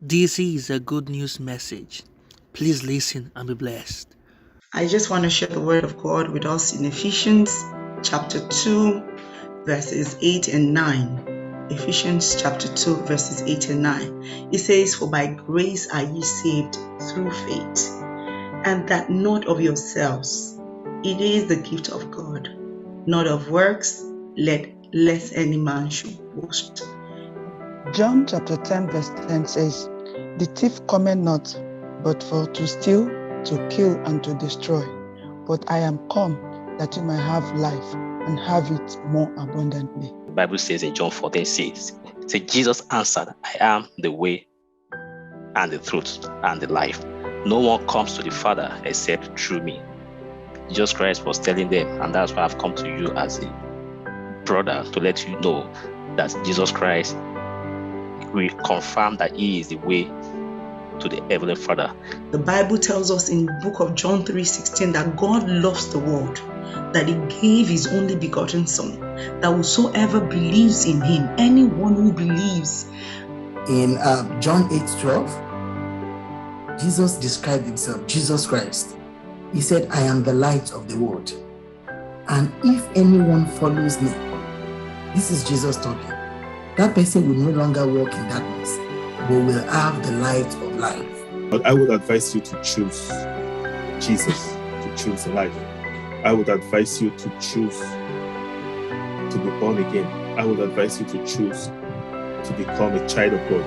This is a good news message. Please listen and be blessed. I just want to share the word of God with us in Ephesians chapter 2, verses 8 and 9. Ephesians chapter 2, verses 8 and 9. It says, "For by grace are ye saved through faith, and that not of yourselves. It is the gift of God, not of works, lest any man should boast." John chapter 10 verse 10 says, "The thief cometh not, but for to steal, to kill, and to destroy. But I am come that you might have life, and have it more abundantly." The Bible says in John 14:6, Jesus answered, "I am the way and the truth and the life. No one comes to the Father except through me." Jesus Christ was telling them, and that's why I've come to you as a brother to let you know that Jesus Christ will confirm that he is the way to the Heavenly Father. The Bible tells us in the book of John 3:16 that God loves the world, that he gave his only begotten Son, that whosoever believes in him, anyone who believes. In John 8:12, Jesus described himself, Jesus Christ. He said, "I am the light of the world. And if anyone follows me," this is Jesus talking, "that person will no longer walk in darkness, but will have the light of life." But I would advise you to choose Jesus, to choose life. I would advise you to choose to be born again. I would advise you to choose to become a child of God.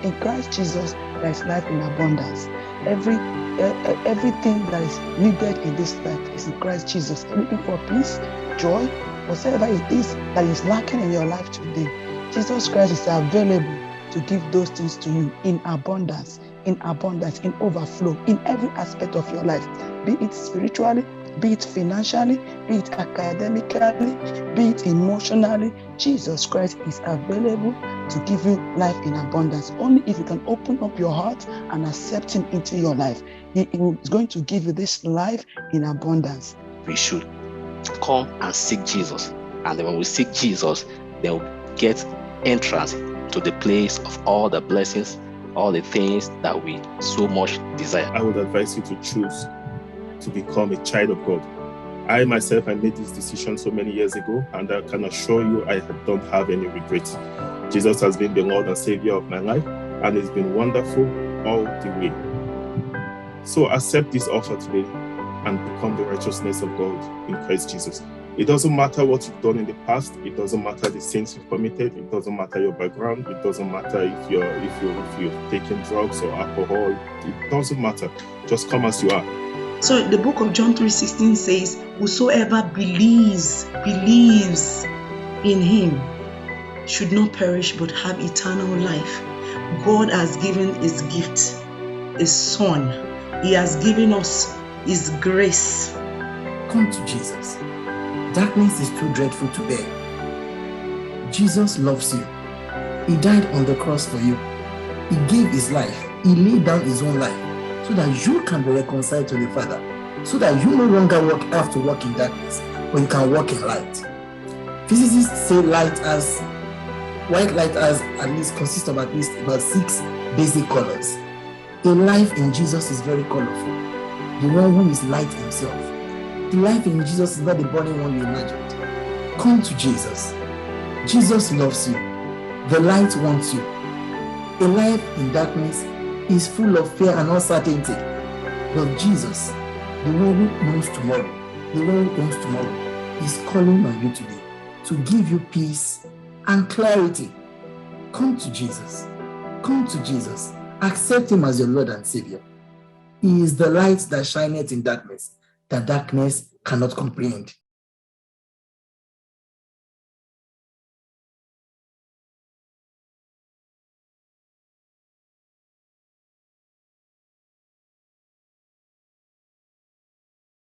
In Christ Jesus, there is life in abundance. Everything that is needed in this life is in Christ Jesus. Looking for peace, joy, whatever it is that is lacking in your life today, Jesus Christ is available to give those things to you in abundance, in overflow, in every aspect of your life, be it spiritually, be it financially, be it academically, be it emotionally. Jesus Christ is available to give you life in abundance. Only if you can open up your heart and accept him into your life, he is going to give you this life in abundance. We should come and seek Jesus. And then when we seek Jesus, they'll get entrance to the place of all the blessings, all the things that we so much desire. I would advise you to choose to become a child of God. I myself, I made this decision so many years ago, and I can assure you I don't have any regrets. Jesus has been the Lord and Savior of my life, and it's been wonderful all the way. So accept this offer today and become the righteousness of God in Christ Jesus. It doesn't matter what you've done in the past. It doesn't matter the sins you've committed. It doesn't matter your background. It doesn't matter if you're taking drugs or alcohol. It doesn't matter. Just come as you are. So the book of John 3:16 says, "Whosoever believes in him should not perish but have eternal life." God has given his gift, his Son. He has given us his grace. Come to Jesus. Darkness is too dreadful to bear. Jesus loves you. He died on the cross for you. He gave his life. He laid down his own life so that you can be reconciled to the Father, so that you no longer have to walk in darkness, but you can walk in light. Physicists say white light has consists of at least about 6 basic colors. A life in Jesus is very colorful. The one who is light himself. The life in Jesus is not the burning one you imagined. Come to Jesus. Jesus loves you. The light wants you. A life in darkness is full of fear and uncertainty. But Jesus, the one who knows tomorrow, is calling on you today to give you peace and clarity. Come to Jesus. Come to Jesus. Accept him as your Lord and Savior. He is the light that shineth in darkness, that darkness cannot comprehend.